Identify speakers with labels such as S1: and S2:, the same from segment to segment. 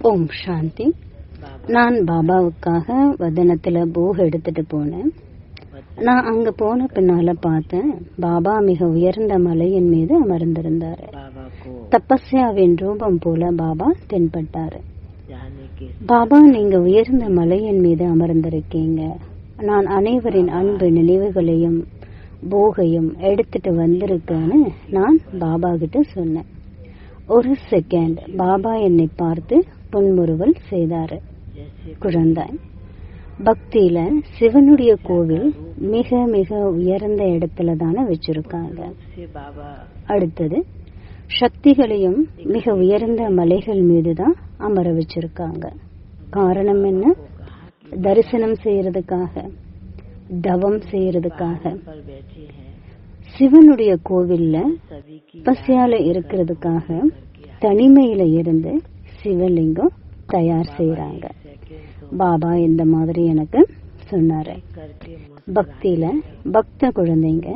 S1: ஓம் சாந்தி. நான் பாபாவுக்காக வதனத்துல பூஹ் எடுத்துட்டு போனேன். நான் அங்க போன பின்னால பார்த்தேன், பாபா மிக உயர்ந்த மலையின் மீது அமர்ந்திருந்தாரு. தபஸ்யாவின் ரூபம் போல பாபா தென்பட்டாரு. பாபா, நீங்க உயர்ந்த மலையின் மீது அமர்ந்திருக்கீங்க. நான் அனைவரின் அன்பு நினைவுகளையும் போகையும் எடுத்துட்டு வந்திருக்கேன்னு நான் பாபா கிட்ட சொன்னேன். ஒரு செகண்ட் பாபா என்னை பார்த்து புன்முறுவல் செய்தாரு. குழந்தாய், பக்தியில சிவனுடைய கோவில் மிக மிக உயர்ந்த இடத்துல தானே வச்சிருக்காங்க. அடுத்தது சக்திகளையும் மிக உயர்ந்த மலைகள் மீதுதான் அமர வச்சிருக்காங்க. காரணம் என்ன? தரிசனம் செய்யறதுக்காக, தவம் செய்யறதுக்காக. சிவனுடைய கோவில்ல பசியால இருக்கிறதுக்காக தனிமையில இருந்து சிவலிங்கம் தயார் செய்யறாங்க. பாபா இந்த மாதிரி எனக்கு சொன்னாரு. பக்தியில பக்த குழந்தைங்க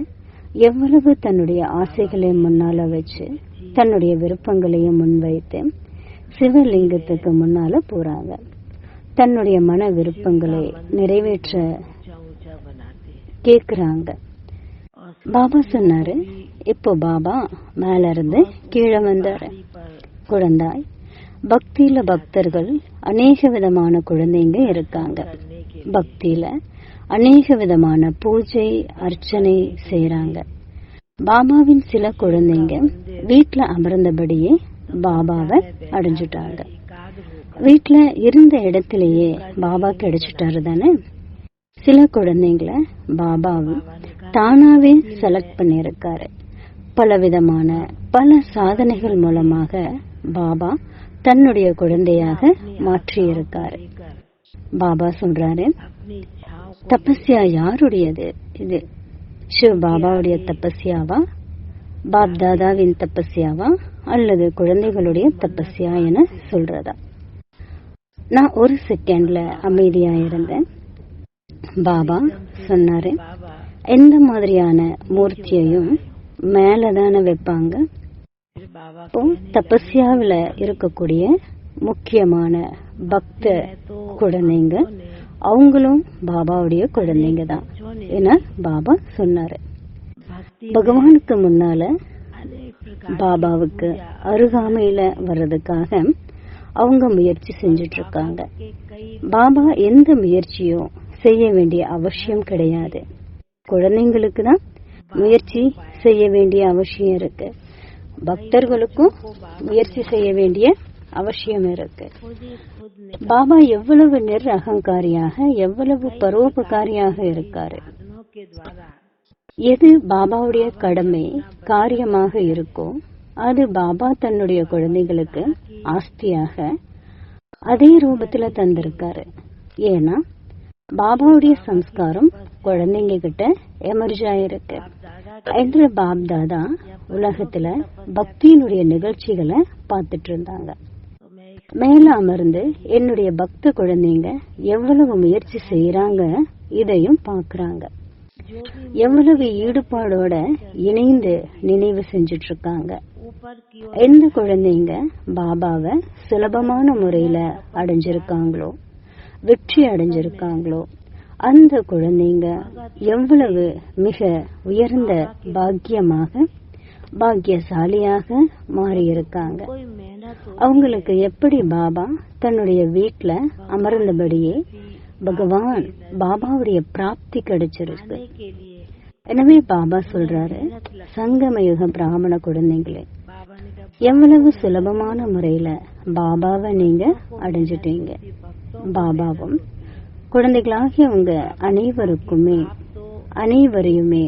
S1: எவ்வளவு தன்னுடைய ஆசைகளை முன்னால வச்சு தன்னுடைய விருப்பங்களையும் முன்வைத்து சிவலிங்கத்துக்கு முன்னால போறாங்க. தன்னுடைய மன விருப்பங்களை நிறைவேற்ற கேக்குறாங்க. பாபா சொன்னாரு, இப்போ பாபா மேல இருந்து கீழே வந்தாரு. குழந்தாய், பக்தியில பக்தர்கள் அநேக விதமான குழந்தைங்க இருக்காங்க. பக்தியில அநேக விதமான பூஜை அர்ச்சனை செய்யறாங்க. பாபாவின் சில குழந்தைங்க வீட்டுல அமர்ந்தபடியே பாபாவை அடைஞ்சிட்டாங்க. வீட்டுல இருந்த இடத்திலேயே பாபா கிடைச்சிட்டாரு தானே. சில குழந்தைங்கள பாபாவும் தானாவே செலக்ட் பண்ணிருக்காரு. பலவிதமான பல சாதனைகள் மூலமாக பாபா தன்னுடைய குழந்தையாக மாற்றி இருக்காரு. பாபா சொல்றாரு, தபஸ்யா யாருடையது? இது சிவ பாபாவுடைய தபஸ்யாவா, பாப் தாதாவின் தபஸ்யாவா, அல்லது குழந்தைகளுடைய தபஸ்யா என சொல்றதா? நான் ஒரு செகண்ட்ல அமைதியா இருந்தேன். பாபா சொன்னாரு, எந்த மாதிரியான மூர்த்தியையும் மேலதான வைப்பாங்க. தபஸ்யாவில இருக்கக்கூடிய முக்கியமான பக்த குழந்தைங்க அவங்களும் பாபாவுடைய குழந்தைங்க தான் என பாபா சொன்னாரு. பகவானுக்கு முன்னால பாபாவுக்கு அருகாமையில வர்றதுக்காக அவங்க முயற்சி செஞ்சிட்டு இருக்காங்க. பாபா எந்த முயற்சியும் செய்ய வேண்டிய அவசியம் கிடையாது. குழந்தைங்களுக்கு தான் முயற்சி செய்ய வேண்டிய அவசியம் இருக்கு. பக்தர்களுக்கும் முயற்சி செய்ய வேண்டிய அவசியம் இருக்கு. பாபா எவ்வளவு நிர்அகங்காரியாக, எவ்வளவு பரோபகாரியாக இருக்காரு. எது பாபாவுடைய கடமை காரியமாக இருக்கோ அது பாபா தன்னுடைய குழந்தைகளுக்கு ஆஸ்தியாக அதே ரூபத்துல தந்திருக்காரு. ஏன்னா பாபாவுடைய சம்ஸ்காரம் குழந்தைங்க கிட்ட எமர்ஜ் ஆயிருக்கு. என்று பாப் தாதா உலகத்துல பக்தியினுடைய நிகழ்ச்சிகளை பார்த்துட்டு இருந்தாங்க. மேல அமர்ந்து என்னுடைய பக்த குழந்தைங்க எவ்வளவு முயற்சி செய்யறாங்க இதையும் பாக்குறாங்க. எவ்வளவு ஈடுபாடோட இணைந்து நினைவு செஞ்சிட்டு இருக்காங்க. எந்த குழந்தைங்க பாபாவை சுலபமான முறையில அடைஞ்சிருக்காங்களோ, வெற்றி அடைஞ்சிருக்காங்களோ, அந்த குழந்தைங்க எவ்வளவு மிக உயர்ந்த பாக்கியமாக பாக்கியசாலியாக மாறி இருக்காங்க. அவங்களுக்கு எப்படி பாபா தன்னுடைய வீட்டுல அமர்ந்தபடியே பகவான் பாபாவுடைய பிராப்தி கிடைச்சிருக்கு. எனவே பாபா சொல்றாரு, சங்கமயுக பிராமண குழந்தைங்களே, எவ்வளவு சுலபமான முறையில பாபாவை நீங்க அடைஞ்சிட்டீங்க. பாபாவும் குழந்தைகளாகிய உங்க அனைவரையுமே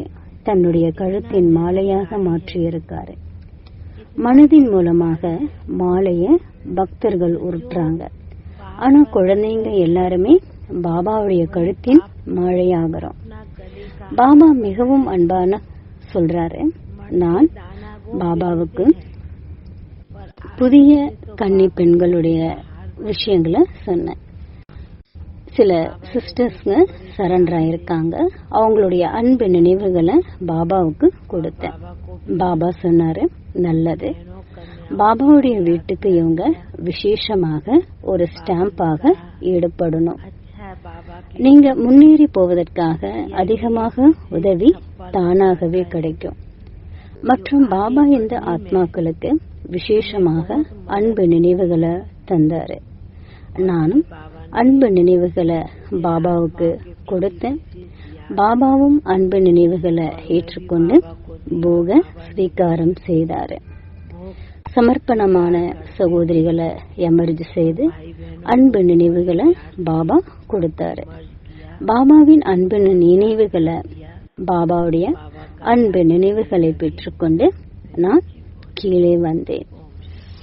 S1: தன்னுடைய கழுத்தின் மாலையாக மாற்றி இருக்காரு. மனதின் மூலமாக மாலைய பக்தர்கள் உருட்டுறாங்க. ஆனா குழந்தைங்க எல்லாருமே பாபாவுடைய கழுத்தின் மாலையாகிறோம். பாபா மிகவும் அன்பான சொல்றாரு, நான் பாபாவுக்கு புதிய கன்னி பெண்களுடைய விஷயங்களை சொன்னேன். சில சிஸ்டர்ஸ்ங்க சரண்டர் ஆயிருக்காங்க. அவங்களுடைய அன்பு நினைவுகளை பாபாவுக்கு கொடுத்தேன். பாபா சொன்னாரு, நல்லது, பாபாவுடைய வீட்டுக்கு இவங்க விசேஷமாக ஒரு ஸ்டாம்பாக ஈடுபடணும். நீங்க முன்னேறி போவதற்காக அதிகமாக உதவி தானாகவே கிடைக்கும். மற்றும் பாபா இந்த ஆத்மாக்களுக்கு விசேஷமாக அன்பு நினைவுகளை தந்தாரு. நானும் அன்பு நினைவுகளை பாபாவுக்கு கொடுத்தேன். பாபாவும் அன்பு நினைவுகளை ஏற்றுக்கொண்டு போக ஸ்வீகாரம் செய்தாரு. சமர்ப்பணமான சகோதரிகளை எமர்ஜ் செய்து அன்பு நினைவுகளை பாபா கொடுத்தாரு. பாபாவின் அன்பு நினைவுகளை பாபாவுடைய அன்பு நினைவுகளை பெற்றுக்கொண்டு நான் கீழே வந்தேன்.